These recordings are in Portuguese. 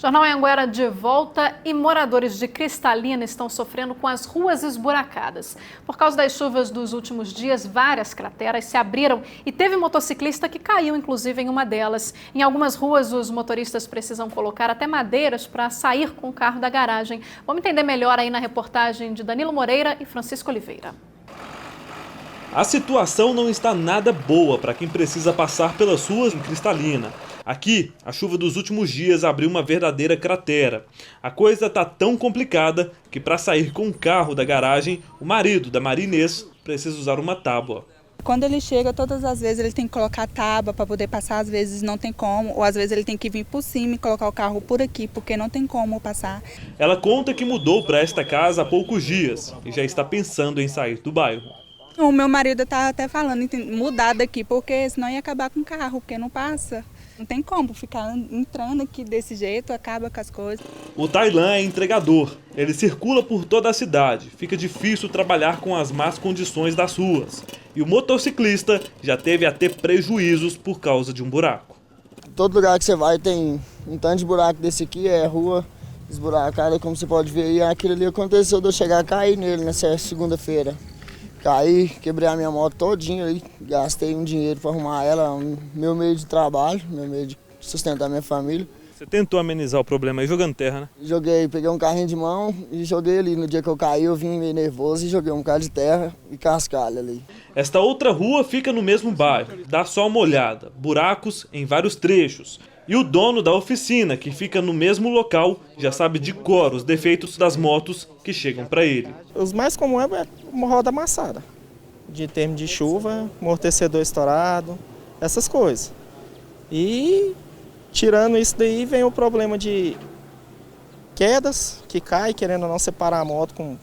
Jornal Anhanguera de volta e moradores de Cristalina estão sofrendo com as ruas esburacadas. Por causa das chuvas dos últimos dias, várias crateras se abriram e teve motociclista que caiu, inclusive, em uma delas. Em algumas ruas, os motoristas precisam colocar até madeiras para sair com o carro da garagem. Vamos entender melhor aí na reportagem de Danilo Moreira e Francisco Oliveira. A situação não está nada boa para quem precisa passar pelas ruas em Cristalina. Aqui, a chuva dos últimos dias abriu uma verdadeira cratera. A coisa está tão complicada que para sair com o carro da garagem, o marido da Maria Inês precisa usar uma tábua. Quando ele chega, todas as vezes ele tem que colocar a tábua para poder passar, às vezes não tem como, ou às vezes ele tem que vir por cima e colocar o carro por aqui, porque não tem como passar. Ela conta que mudou para esta casa há poucos dias e já está pensando em sair do bairro. O meu marido está até falando em mudar daqui, porque senão ia acabar com o carro, porque não passa. Não tem como ficar entrando aqui desse jeito, acaba com as coisas. O Tailan é entregador. Ele circula por toda a cidade. Fica difícil trabalhar com as más condições das ruas. E o motociclista já teve a ter prejuízos por causa de um buraco. Todo lugar que você vai tem um tanto de buraco desse aqui, é rua esburacada, como você pode ver. E aquilo ali aconteceu de eu chegar a cair nele nessa segunda-feira. Caí, quebrei a minha moto todinha aí, gastei um dinheiro para arrumar ela, meu meio de trabalho, meu meio de sustentar minha família. Você tentou amenizar o problema aí jogando terra, né? Peguei um carrinho de mão e joguei ali. No dia que eu caí, eu vim meio nervoso e joguei um bocado de terra e cascalho ali. Esta outra rua fica no mesmo bairro, dá só uma olhada, buracos em vários trechos. E o dono da oficina, que fica no mesmo local, já sabe de cor os defeitos das motos que chegam para ele. Os mais comuns é uma roda amassada, de termo de chuva, amortecedor estourado, essas coisas. E tirando isso daí vem o problema de quedas, que cai, querendo ou não separar a moto com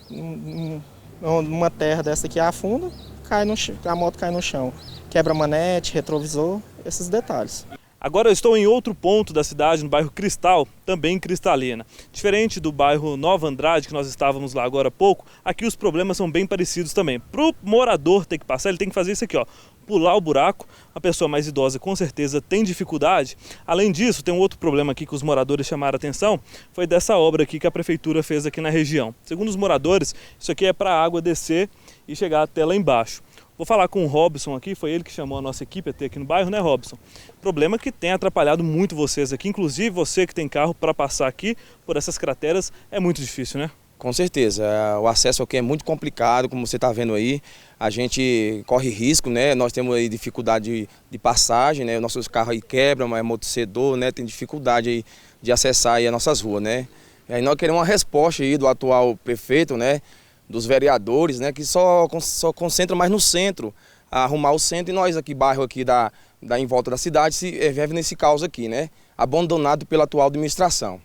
numa terra dessa que afunda, a moto cai no chão. Quebra manete, retrovisor, esses detalhes. Agora eu estou em outro ponto da cidade, no bairro Cristal, também em Cristalina. Diferente do bairro Nova Andrade, que nós estávamos lá agora há pouco, aqui os problemas são bem parecidos também. Para o morador ter que passar, ele tem que fazer isso aqui, ó, pular o buraco. A pessoa mais idosa com certeza tem dificuldade. Além disso, tem um outro problema aqui que os moradores chamaram a atenção, foi dessa obra aqui que a prefeitura fez aqui na região. Segundo os moradores, isso aqui é para a água descer e chegar até lá embaixo. Vou falar com o Robson aqui, foi ele que chamou a nossa equipe até aqui no bairro, né, Robson? Problema que tem atrapalhado muito vocês aqui, inclusive você que tem carro para passar aqui por essas crateras, é muito difícil, né? Com certeza, o acesso aqui é muito complicado, como você está vendo aí, a gente corre risco, né? Nós temos aí dificuldade de passagem, né? Nossos carros aí quebram, é amortecedor, né? Tem dificuldade aí de acessar aí as nossas ruas, né? E aí nós queremos uma resposta aí do atual prefeito, né? Dos vereadores, né, que só concentram mais no centro, a arrumar o centro, e nós aqui, bairro aqui em volta da cidade, se vive nesse caos aqui, né, abandonado pela atual administração.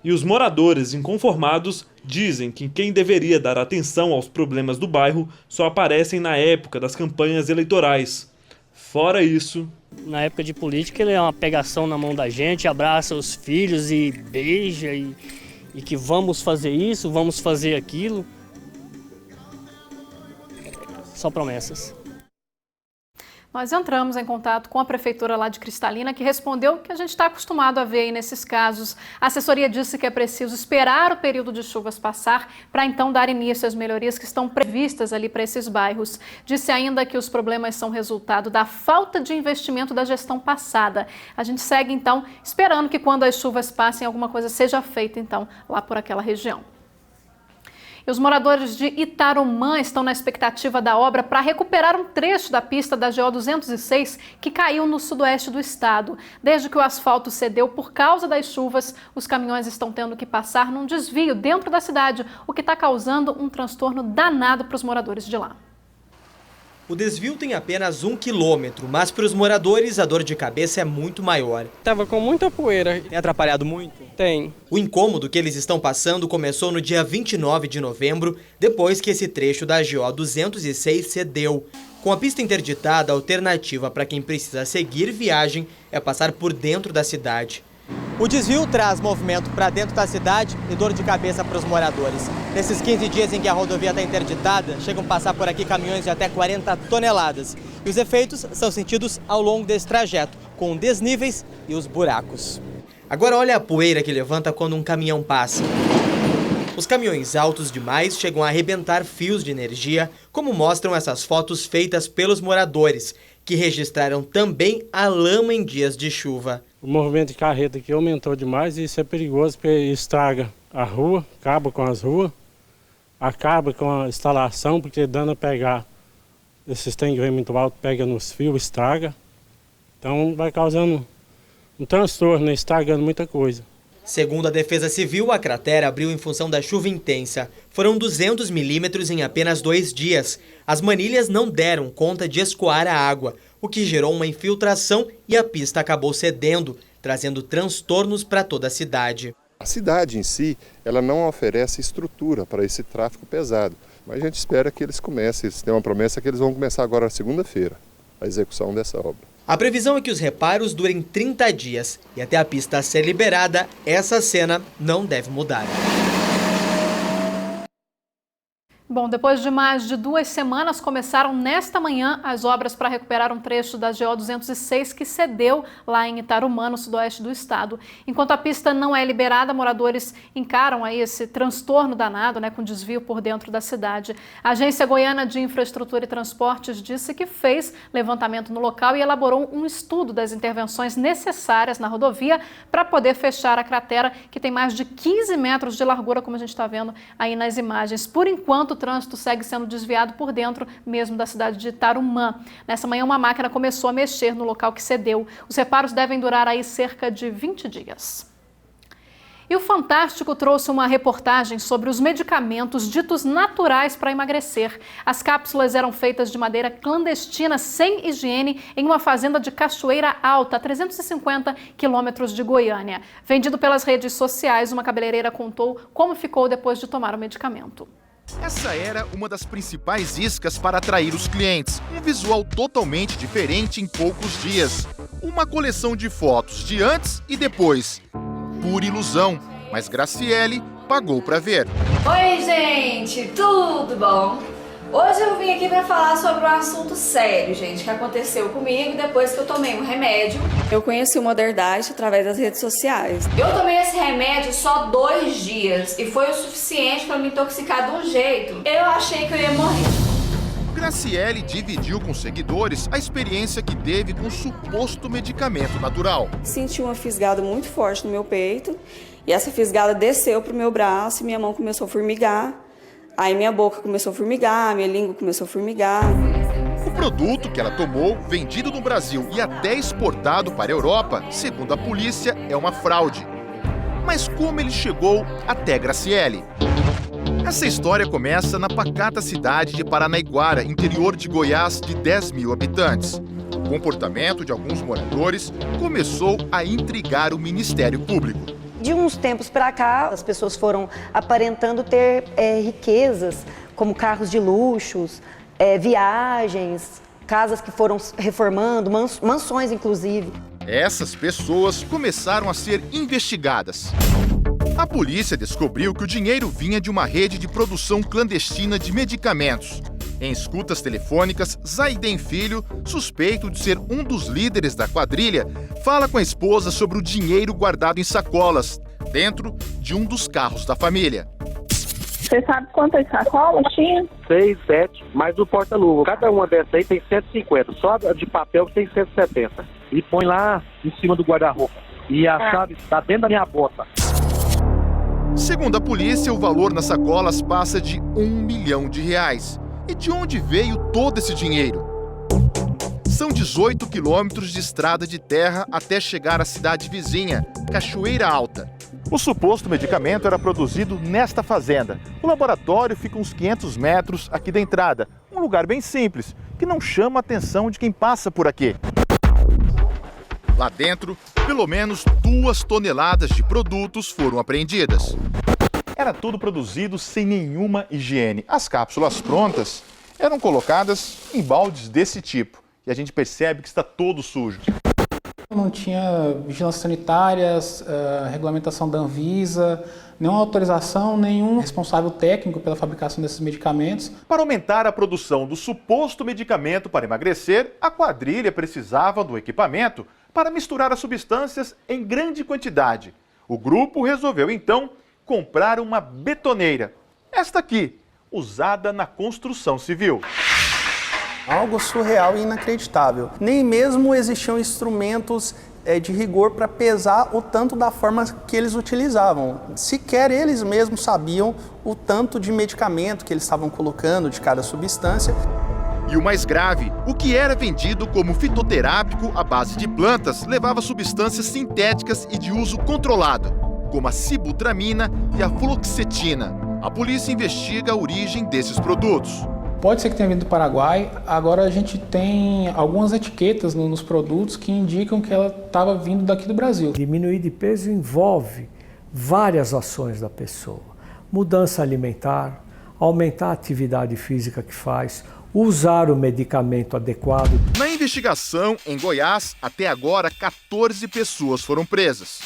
E os moradores inconformados dizem que quem deveria dar atenção aos problemas do bairro só aparecem na época das campanhas eleitorais. Fora isso... Na época de política ele é uma pegação na mão da gente, abraça os filhos e beija e que vamos fazer isso, vamos fazer aquilo. Só promessas. Nós entramos em contato com a prefeitura lá de Cristalina, que respondeu que a gente está acostumado a ver aí nesses casos. A assessoria disse que é preciso esperar o período de chuvas passar para então dar início às melhorias que estão previstas ali para esses bairros. Disse ainda que os problemas são resultado da falta de investimento da gestão passada. A gente segue então esperando que quando as chuvas passem alguma coisa seja feita então lá por aquela região. E os moradores de Itarumã estão na expectativa da obra para recuperar um trecho da pista da GO 206 que caiu no sudoeste do estado. Desde que o asfalto cedeu por causa das chuvas, os caminhões estão tendo que passar num desvio dentro da cidade, o que está causando um transtorno danado para os moradores de lá. O desvio tem apenas 1 quilômetro, mas para os moradores a dor de cabeça é muito maior. Tava com muita poeira. Tem atrapalhado muito? Tem. O incômodo que eles estão passando começou no dia 29 de novembro, depois que esse trecho da GO 206 cedeu. Com a pista interditada, a alternativa para quem precisa seguir viagem é passar por dentro da cidade. O desvio traz movimento para dentro da cidade e dor de cabeça para os moradores. Nesses 15 dias em que a rodovia está interditada, chegam a passar por aqui caminhões de até 40 toneladas. E os efeitos são sentidos ao longo desse trajeto, com desníveis e os buracos. Agora olha a poeira que levanta quando um caminhão passa. Os caminhões altos demais chegam a arrebentar fios de energia, como mostram essas fotos feitas pelos moradores, que registraram também a lama em dias de chuva. O movimento de carreta aqui aumentou demais e isso é perigoso porque estraga a rua, acaba com as ruas, acaba com a instalação, porque dando a pegar esses trem muito alto, pega nos fios, estraga. Então vai causando um transtorno, estragando muita coisa. Segundo a Defesa Civil, a cratera abriu em função da chuva intensa. Foram 200 milímetros em apenas 2 dias. As manilhas não deram conta de escoar a água, o que gerou uma infiltração e a pista acabou cedendo, trazendo transtornos para toda a cidade. A cidade em si, ela não oferece estrutura para esse tráfego pesado, mas a gente espera que eles comecem, eles têm uma promessa que eles vão começar agora na segunda-feira, a execução dessa obra. A previsão é que os reparos durem 30 dias e até a pista ser liberada, essa cena não deve mudar. Bom, depois de mais de 2 semanas, começaram nesta manhã as obras para recuperar um trecho da GO 206 que cedeu lá em Itarumã, no sudoeste do estado. Enquanto a pista não é liberada, moradores encaram aí esse transtorno danado, com desvio por dentro da cidade. A Agência Goiana de Infraestrutura e Transportes disse que fez levantamento no local e elaborou um estudo das intervenções necessárias na rodovia para poder fechar a cratera, que tem mais de 15 metros de largura, como a gente está vendo aí nas imagens. Por enquanto, o trânsito segue sendo desviado por dentro mesmo da cidade de Itarumã. Nessa manhã, uma máquina começou a mexer no local que cedeu. Os reparos devem durar aí cerca de 20 dias. E o Fantástico trouxe uma reportagem sobre os medicamentos ditos naturais para emagrecer. As cápsulas eram feitas de madeira clandestina, sem higiene, em uma fazenda de Cachoeira Alta, a 350 quilômetros de Goiânia. Vendido pelas redes sociais, uma cabeleireira contou como ficou depois de tomar o medicamento. Essa era uma das principais iscas para atrair os clientes. Um visual totalmente diferente em poucos dias. Uma coleção de fotos de antes e depois. Pura ilusão, mas Graciele pagou para ver. Oi, gente, tudo bom? Hoje eu vim aqui para falar sobre um assunto sério, gente, que aconteceu comigo depois que eu tomei um remédio. Eu conheci o Moderdite através das redes sociais. Eu tomei esse remédio só 2 dias e foi o suficiente para me intoxicar de um jeito. Eu achei que eu ia morrer. Graciele dividiu com seguidores a experiência que teve com o suposto medicamento natural. Senti uma fisgada muito forte no meu peito e essa fisgada desceu pro meu braço e minha mão começou a formigar. Aí minha boca começou a formigar, minha língua começou a formigar. O produto que ela tomou, vendido no Brasil e até exportado para a Europa, segundo a polícia, é uma fraude. Mas como ele chegou até Graciele? Essa história começa na pacata cidade de Paranaiguara, interior de Goiás, de 10 mil habitantes. O comportamento de alguns moradores começou a intrigar o Ministério Público. De uns tempos para cá, as pessoas foram aparentando ter riquezas, como carros de luxos, viagens, casas que foram reformando, mansões inclusive. Essas pessoas começaram a ser investigadas. A polícia descobriu que o dinheiro vinha de uma rede de produção clandestina de medicamentos. Em escutas telefônicas, Zaiden Filho, suspeito de ser um dos líderes da quadrilha, fala com a esposa sobre o dinheiro guardado em sacolas, dentro de um dos carros da família. Você sabe quantas sacolas tinha? 6, 7, mais o porta-luva. Cada uma dessas aí tem 150, só a de papel tem 170. E põe lá em cima do guarda-roupa. E a chave está dentro da minha bota. Segundo a polícia, o valor nas sacolas passa de R$1 milhão. E de onde veio todo esse dinheiro? São 18 quilômetros de estrada de terra até chegar à cidade vizinha, Cachoeira Alta. O suposto medicamento era produzido nesta fazenda. O laboratório fica uns 500 metros aqui da entrada. Um lugar bem simples, que não chama a atenção de quem passa por aqui. Lá dentro, pelo menos 2 toneladas de produtos foram apreendidas. Era tudo produzido sem nenhuma higiene. As cápsulas prontas eram colocadas em baldes desse tipo. E a gente percebe que está todo sujo. Não tinha vigilância sanitária, regulamentação da Anvisa, nenhuma autorização, nenhum responsável técnico pela fabricação desses medicamentos. Para aumentar a produção do suposto medicamento para emagrecer, a quadrilha precisava do equipamento para misturar as substâncias em grande quantidade. O grupo resolveu então comprar uma betoneira, esta aqui, usada na construção civil. Algo surreal e inacreditável. Nem mesmo existiam instrumentos de rigor para pesar o tanto da forma que eles utilizavam. Sequer eles mesmos sabiam o tanto de medicamento que eles estavam colocando de cada substância. E o mais grave, o que era vendido como fitoterápico à base de plantas levava substâncias sintéticas e de uso controlado, como a sibutramina e a fluoxetina. A polícia investiga a origem desses produtos. Pode ser que tenha vindo do Paraguai, agora a gente tem algumas etiquetas nos produtos que indicam que ela estava vindo daqui do Brasil. Diminuir de peso envolve várias ações da pessoa. Mudança alimentar, aumentar a atividade física que faz, usar o medicamento adequado. Na investigação, em Goiás, até agora 14 pessoas foram presas.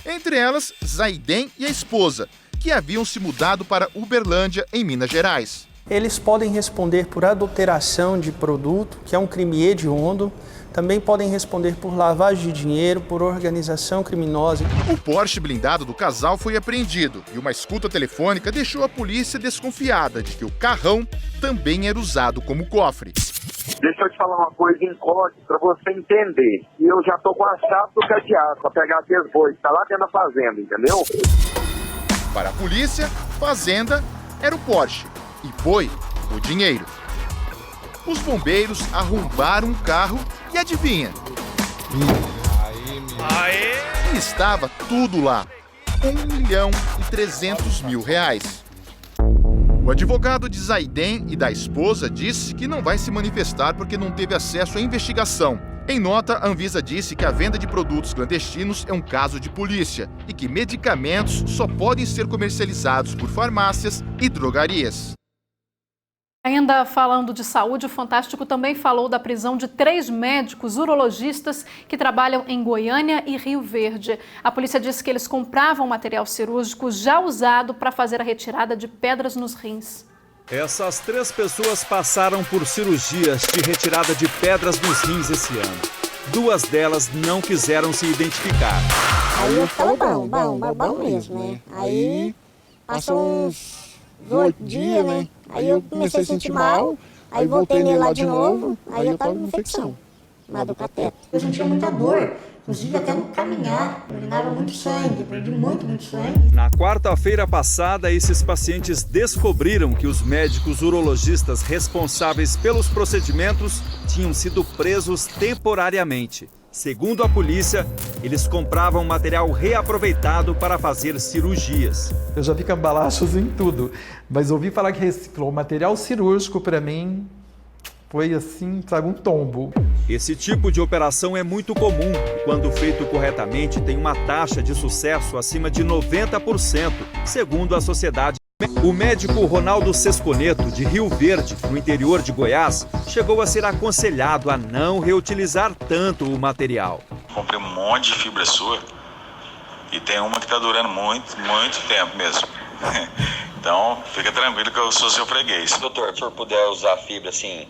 Entre elas, Zaiden e a esposa, que haviam se mudado para Uberlândia, em Minas Gerais. Eles podem responder por adulteração de produto, que é um crime hediondo. Também podem responder por lavagem de dinheiro, por organização criminosa. O Porsche blindado do casal foi apreendido e uma escuta telefônica deixou a polícia desconfiada de que o carrão também era usado como cofre. Deixa eu te falar uma coisa em código para você entender. E eu já tô com a chave do cadeado para pegar aqueles bois que tá lá dentro da fazenda, entendeu? Para a polícia, fazenda era o Porsche e boi, o dinheiro. Os bombeiros arrombaram o carro e adivinha? E estava tudo lá. R$1.300.000. O advogado de Zaiden e da esposa disse que não vai se manifestar porque não teve acesso à investigação. Em nota, a Anvisa disse que a venda de produtos clandestinos é um caso de polícia e que medicamentos só podem ser comercializados por farmácias e drogarias. Ainda falando de saúde, o Fantástico também falou da prisão de 3 médicos urologistas que trabalham em Goiânia e Rio Verde. A polícia disse que eles compravam material cirúrgico já usado para fazer a retirada de pedras nos rins. Essas 3 pessoas passaram por cirurgias de retirada de pedras nos rins esse ano. 2 delas não quiseram se identificar. Aí eu ficava bom mesmo, né? Aí passou uns 8 dias, né? Aí eu comecei a sentir mal, aí voltei nele lá de novo, aí eu tava com infecção lá do cateto. Eu sentia muita dor, inclusive até no caminhar, urinava muito sangue, perdi muito sangue. Na quarta-feira passada, esses pacientes descobriram que os médicos urologistas responsáveis pelos procedimentos tinham sido presos temporariamente. Segundo a polícia, eles compravam material reaproveitado para fazer cirurgias. Eu já vi cambalachos em tudo, mas ouvi falar que reciclou material cirúrgico, para mim foi assim, sabe, um tombo. Esse tipo de operação é muito comum e, quando feito corretamente, tem uma taxa de sucesso acima de 90%, segundo a sociedade. O médico Ronaldo Sesconeto, de Rio Verde, no interior de Goiás, chegou a ser aconselhado a não reutilizar tanto o material. Comprei um monte de fibra sua e tem uma que está durando muito tempo mesmo. Então, fica tranquilo que eu sou seu freguês. Doutor, se o senhor puder usar a fibra assim,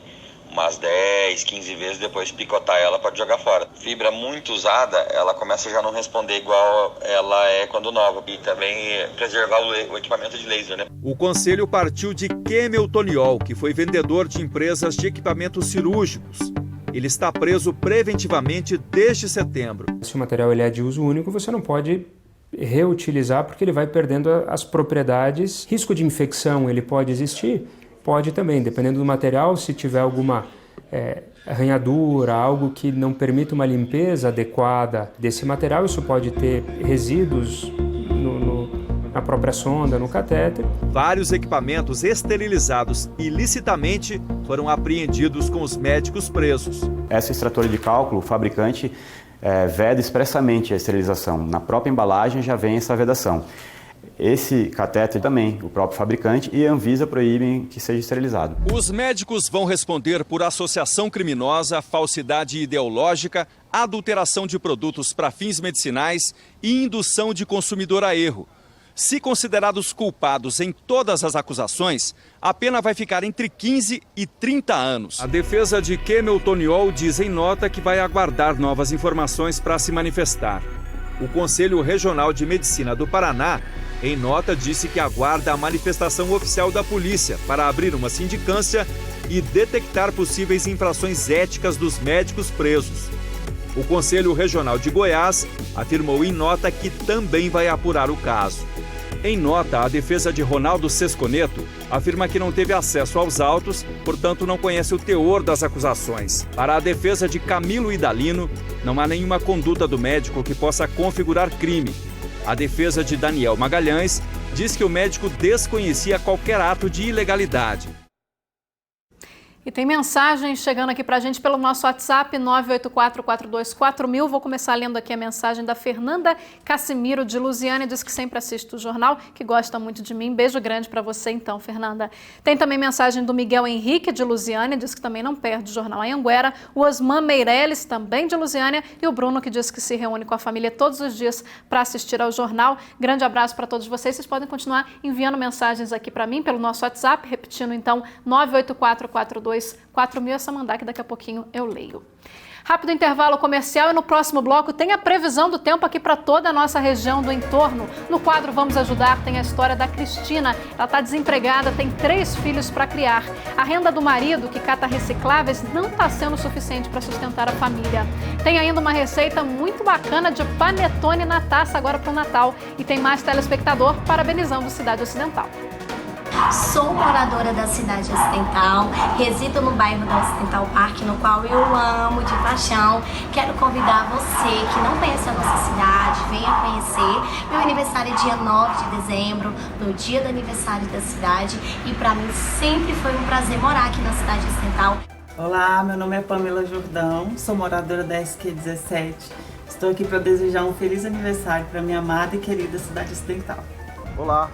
umas 10, 15 vezes, depois picotar ela para jogar fora. Fibra muito usada, ela começa a já não responder igual ela é quando nova. E também preservar o equipamento de laser, né? O conselho partiu de Kemel Toniol, que foi vendedor de empresas de equipamentos cirúrgicos. Ele está preso preventivamente desde setembro. Se o material ele é de uso único, você não pode reutilizar porque ele vai perdendo as propriedades. Risco de infecção ele pode existir? Pode também, dependendo do material, se tiver alguma arranhadura, algo que não permita uma limpeza adequada desse material, isso pode ter resíduos na própria sonda, no catéter. Vários equipamentos esterilizados ilicitamente foram apreendidos com os médicos presos. Essa extratora de cálculo, o fabricante veda expressamente a esterilização. Na própria embalagem já vem essa vedação. Esse catéter também, o próprio fabricante e a Anvisa proíbem que seja esterilizado. Os médicos vão responder por associação criminosa, falsidade ideológica, adulteração de produtos para fins medicinais e indução de consumidor a erro. Se considerados culpados em todas as acusações, a pena vai ficar entre 15 e 30 anos. A defesa de Kemel Toniol diz em nota que vai aguardar novas informações para se manifestar. O Conselho Regional de Medicina do Paraná, em nota, disse que aguarda a manifestação oficial da polícia para abrir uma sindicância e detectar possíveis infrações éticas dos médicos presos. O Conselho Regional de Goiás afirmou em nota que também vai apurar o caso. Em nota, a defesa de Ronaldo Sesconeto afirma que não teve acesso aos autos, portanto não conhece o teor das acusações. Para a defesa de Camilo Idalino, não há nenhuma conduta do médico que possa configurar crime. A defesa de Daniel Magalhães diz que o médico desconhecia qualquer ato de ilegalidade. E tem mensagem chegando aqui pra gente pelo nosso WhatsApp 984424000. Vou começar lendo aqui a mensagem da Fernanda Cassimiro de Lusiânia, diz que sempre assiste o jornal, que gosta muito de mim. Beijo grande pra você então, Fernanda. Tem também mensagem do Miguel Henrique de Lusiânia, diz que também não perde o jornal Anhanguera. O Osman Meirelles, também de Lusiânia, e o Bruno, que diz que se reúne com a família todos os dias para assistir ao jornal. Grande abraço para todos vocês. Vocês podem continuar enviando mensagens aqui para mim pelo nosso WhatsApp, repetindo então 984424000, essa mandar que daqui a pouquinho eu leio. Rápido intervalo comercial e no próximo bloco tem a previsão do tempo aqui para toda a nossa região do entorno. No quadro Vamos Ajudar tem a história da Cristina. Ela está desempregada, tem 3 filhos para criar. A renda do marido, que cata recicláveis, não está sendo suficiente para sustentar a família. Tem ainda uma receita muito bacana de panetone na taça agora para o Natal. E tem mais telespectador parabenizando Cidade Ocidental. Sou moradora da Cidade Ocidental, resido no bairro da Ocidental Park, no qual eu amo de paixão. Quero convidar você que não conhece a nossa cidade, venha conhecer. Meu aniversário é dia 9 de dezembro, no dia do aniversário da cidade, e para mim sempre foi um prazer morar aqui na Cidade Ocidental. Olá, meu nome é Pamela Jordão, sou moradora da SQ17. Estou aqui para desejar um feliz aniversário para minha amada e querida Cidade Ocidental. Olá,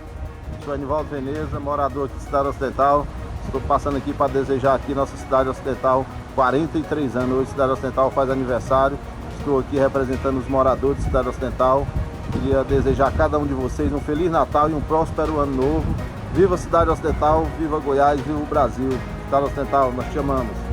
sou Anivaldo Veneza, morador aqui da Cidade Ocidental. Estou passando aqui para desejar aqui nossa Cidade Ocidental 43 anos. Hoje a Cidade Ocidental faz aniversário. Estou aqui representando os moradores da Cidade Ocidental. Queria desejar a cada um de vocês um Feliz Natal e um próspero Ano Novo. Viva a Cidade Ocidental, viva Goiás, viva o Brasil. Cidade Ocidental, nós te amamos.